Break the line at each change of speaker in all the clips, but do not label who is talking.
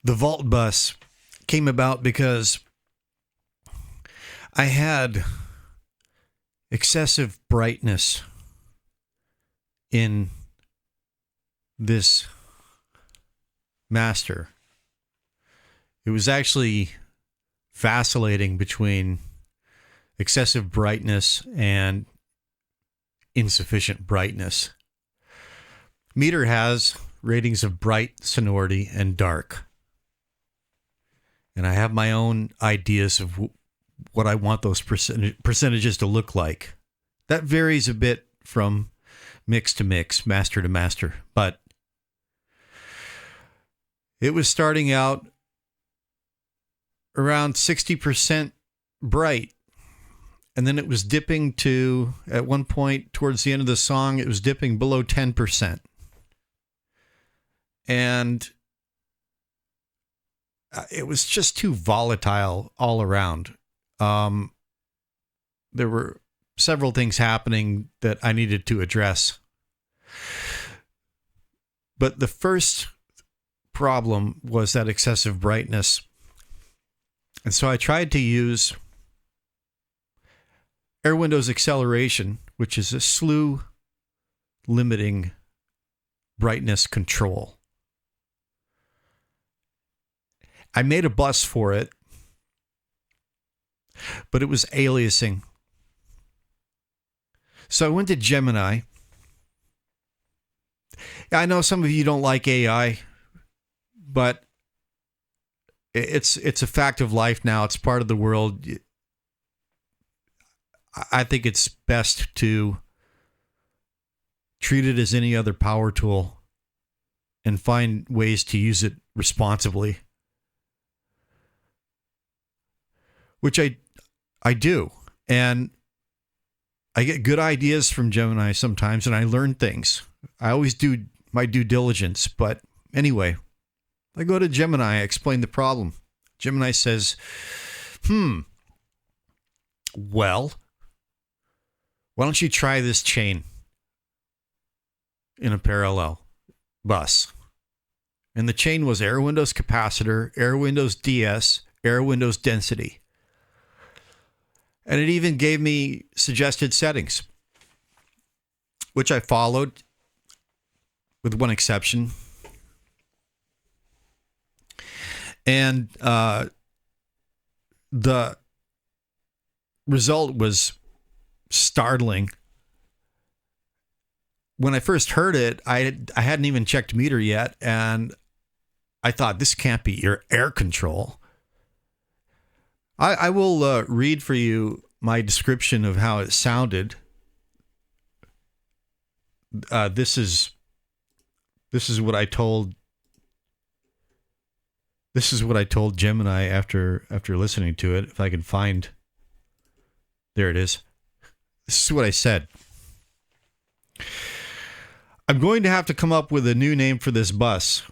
The vault bus came about because I had excessive brightness in this master. It was actually vacillating between excessive brightness and insufficient brightness. Meter has ratings of bright, sonority, and dark. And I have my own ideas of what I want those percentages to look like. That varies a bit from mix to mix, master to master. But it was starting out around 60% bright. And then it was dipping to, at one point towards the end of the song, it was dipping below 10%. And it was just too volatile all around. There were several things happening that I needed to address. But the first problem was that excessive brightness. And so I tried to use Airwindows acceleration, which is a slew limiting brightness control. I made a bus for it, but it was aliasing. So I went to Gemini. I know some of you don't like AI, but it's a fact of life now. It's part of the world. I think it's best to treat it as any other power tool and find ways to use it responsibly. Which I do. And I get good ideas from Gemini sometimes, and I learn things. I always do my due diligence. But anyway, I go to Gemini, I explain the problem. Gemini says, well, why don't you try this chain in a parallel bus? And the chain was Airwindows Capacitor, Airwindows DeEss, Airwindows Density. And it even gave me suggested settings, which I followed with one exception. And the result was startling. When I first heard it, I hadn't even checked meter yet, and I thought, this can't be your air control. I will read for you my description of how it sounded. This is what I told. This is what I told Gemini after listening to it. If I can find, there it is. This is what I said. I'm going to have to come up with a new name for this bus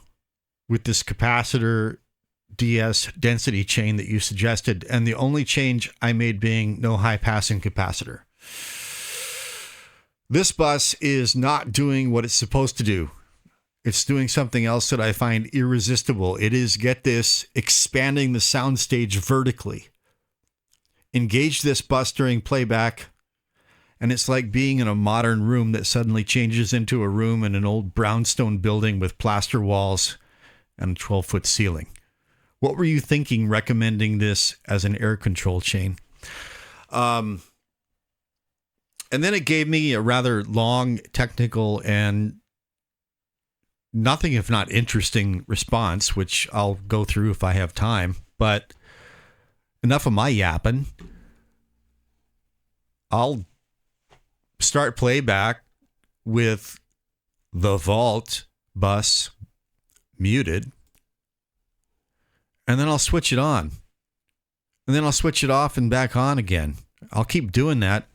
with this capacitor DeEss density chain that you suggested, and the only change I made being no high passing capacitor. This bus is not doing what it's supposed to do. It's doing something else that I find irresistible. It is, get this, expanding the soundstage vertically. Engage this bus during playback, and it's like being in a modern room that suddenly changes into a room in an old brownstone building with plaster walls and a 12-foot ceiling. What were you thinking recommending this as an air control chain? And then it gave me a rather long, technical, and nothing if not interesting response, which I'll go through if I have time. But enough of my yapping. I'll start playback with the vault bus muted. And then I'll switch it on. And then I'll switch it off and back on again. I'll keep doing that.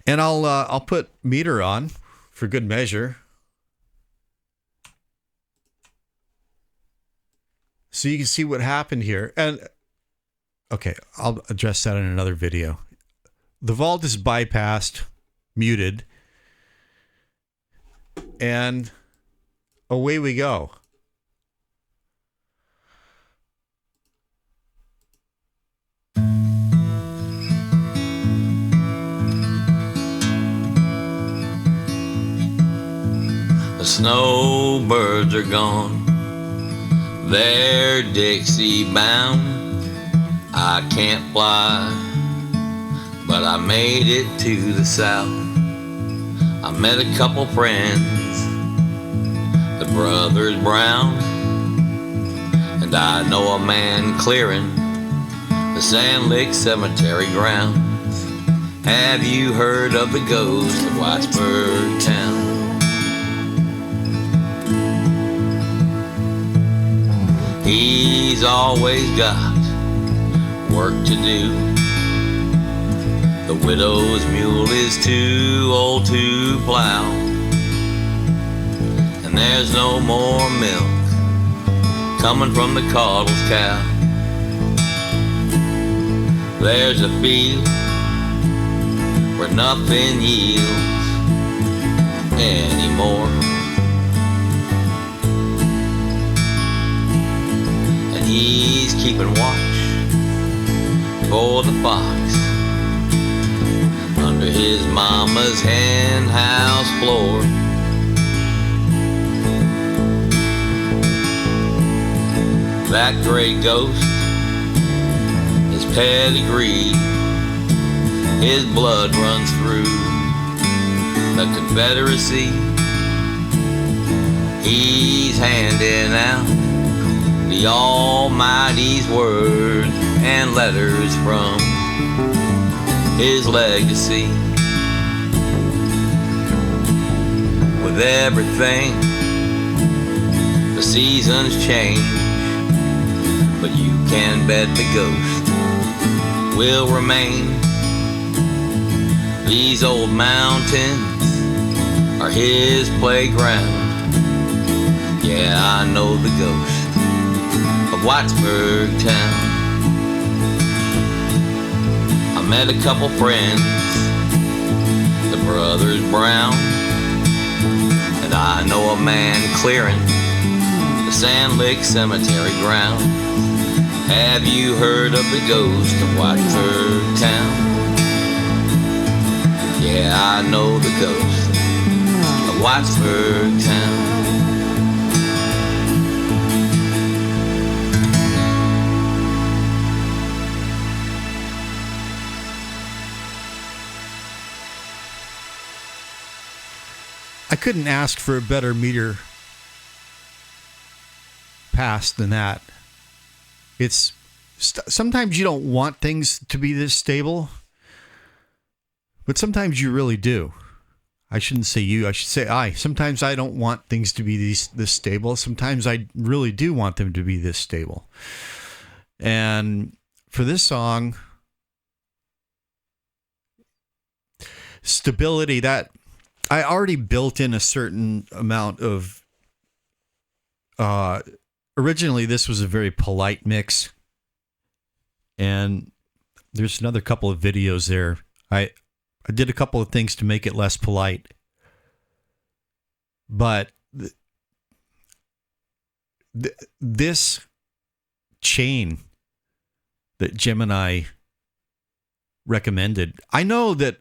And I'll put meter on for good measure. So you can see what happened here. And okay, I'll address that in another video. The vault is bypassed, muted, and away we go.
snowbirds are gone, they're Dixie bound. I can't fly, but I made it to the south. I met a couple friends, the brothers Brown, and I know a man clearing the Sand Lake Cemetery grounds. Have you heard of the ghost of Whitesburg town? He's always got work to do. The widow's mule is too old to plow, and there's no more milk coming from the coddle's cow. There's a field where nothing yields anymore, and he's keeping watch for the fox under his mama's hen house floor. That gray ghost is pedigree, his blood runs through the Confederacy. He's handing out the Almighty's words and letters from his legacy. With everything, the seasons change, but you can bet the ghost will remain. These old mountains are his playground. Yeah, I know the ghost of Whitesburg town. I met a couple friends, the brothers Brown, and I know a man clearing the Sand Lake Cemetery ground. Have you heard of the ghost of Whitesburg town? Yeah, I know the ghost of Whitesburg town.
I couldn't ask for a better meter pass than that. It's sometimes you don't want things to be this stable, but sometimes you really do. I shouldn't say you, I should say I. Sometimes I don't want things to be this stable. Sometimes I really do want them to be this stable. And for this song, stability, that I already built in a certain amount of originally this was a very polite mix, and there's another couple of videos there. I did a couple of things to make it less polite, but this chain that Gemini recommended, I know that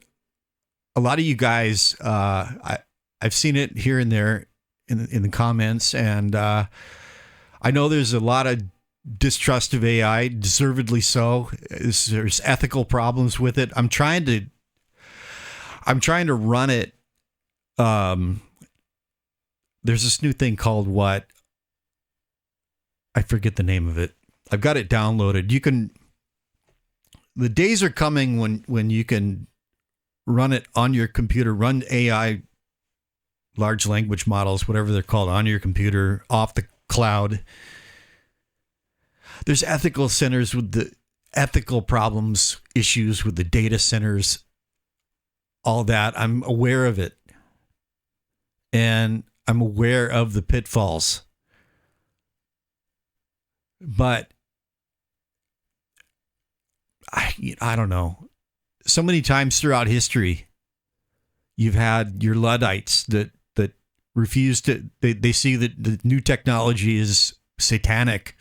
a lot of you guys, I've seen it here and there in the comments, and I know there's a lot of distrust of AI, deservedly so. There's ethical problems with it. I'm trying to run it. There's this new thing called what? I forget the name of it. I've got it downloaded. The days are coming when you can run it on your computer, run AI, large language models, whatever they're called, on your computer, off the cloud. There's ethical centers with the ethical problems, issues with the data centers, all that. I'm aware of it. And I'm aware of the pitfalls. But I don't know. So many times throughout history, you've had your Luddites that refuse to, they see that the new technology is satanic.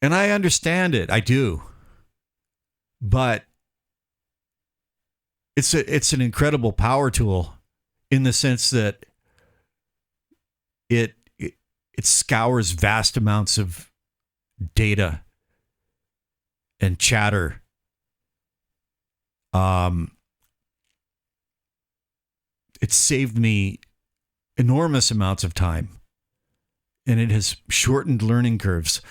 And I understand it. I do. But it's an incredible power tool. in the sense that it scours vast amounts of data and chatter. It saved me enormous amounts of time, and it has shortened learning curves.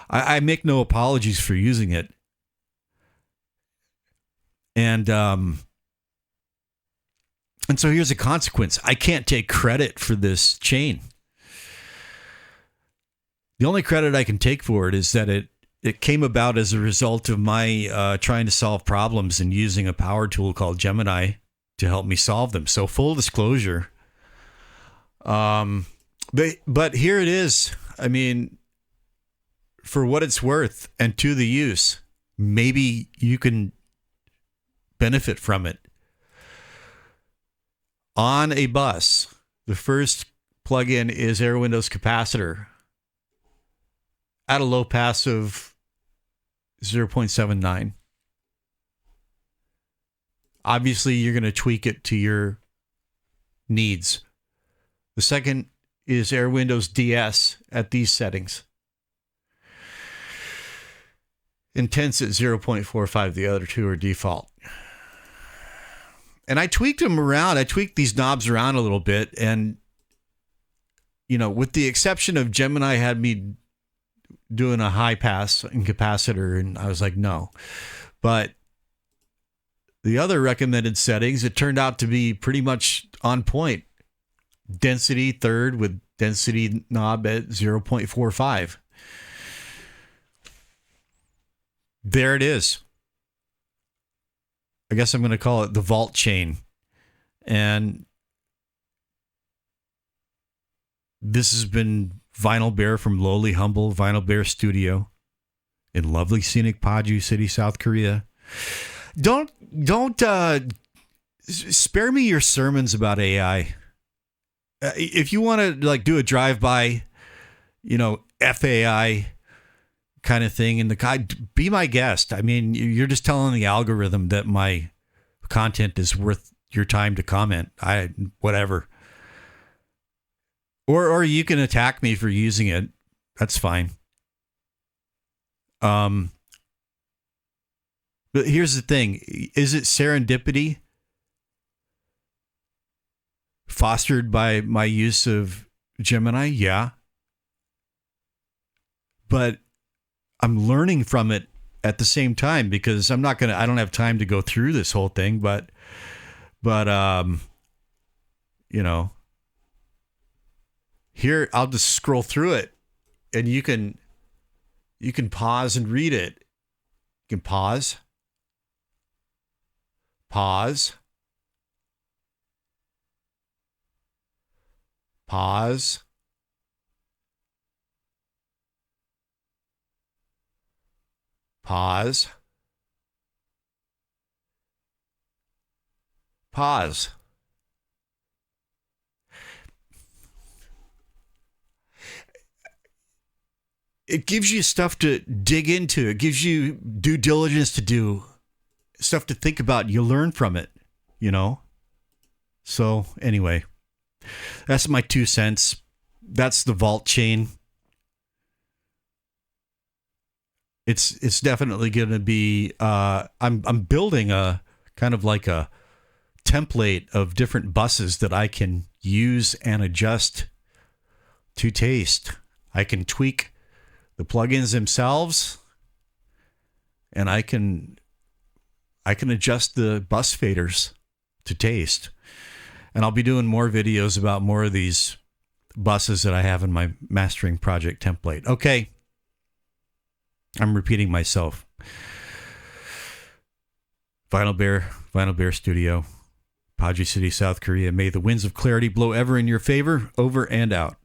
I make no apologies for using it. And so here's a consequence. I can't take credit for this chain. The only credit I can take for it is that it came about as a result of my trying to solve problems and using a power tool called Gemini to help me solve them. So full disclosure. But here it is. I mean, for what it's worth and to the use, maybe you can benefit from it. On a bus, the first plugin is Airwindows Capacitor at a low pass of 0.79. Obviously, you're going to tweak it to your needs. The second is Airwindows DeEss at these settings. Intense at 0.45. The other two are default. And I tweaked them around. I tweaked these knobs around a little bit. And, you know, with the exception of Gemini had me doing a high pass in Capacitor, and I was like, no. But the other recommended settings, it turned out to be pretty much on point. Density third with density knob at 0.45. There it is. I guess I'm going to call it the vault chain. And this has been Vinyl Bear from lowly, humble Vinyl Bear Studio in lovely, scenic Paju City, South Korea. Don't spare me your sermons about AI. If you want to like do a drive-by, you know, FAI kind of thing, and the guy, be my guest. I mean, you're just telling the algorithm that my content is worth your time to comment. Whatever. Or you can attack me for using it. That's fine. But here's the thing. Is it serendipity fostered by my use of Gemini? Yeah. But I'm learning from it at the same time, because I don't have time to go through this whole thing, but you know, here I'll just scroll through it, and you can pause and read it. You can pause, pause, pause, pause, pause. It gives you stuff to dig into. It gives you due diligence to do, stuff to think about. You learn from it, you know? So anyway, that's my 2 cents. That's the vault chain. It's definitely going to be, I'm building a kind of like a template of different buses that I can use and adjust to taste. I can tweak the plugins themselves, and I can adjust the bus faders to taste. And I'll be doing more videos about more of these buses that I have in my mastering project template. Okay. I'm repeating myself. Vinyl Bear Studio, Paju City, South Korea. May the winds of clarity blow ever in your favor. Over and out.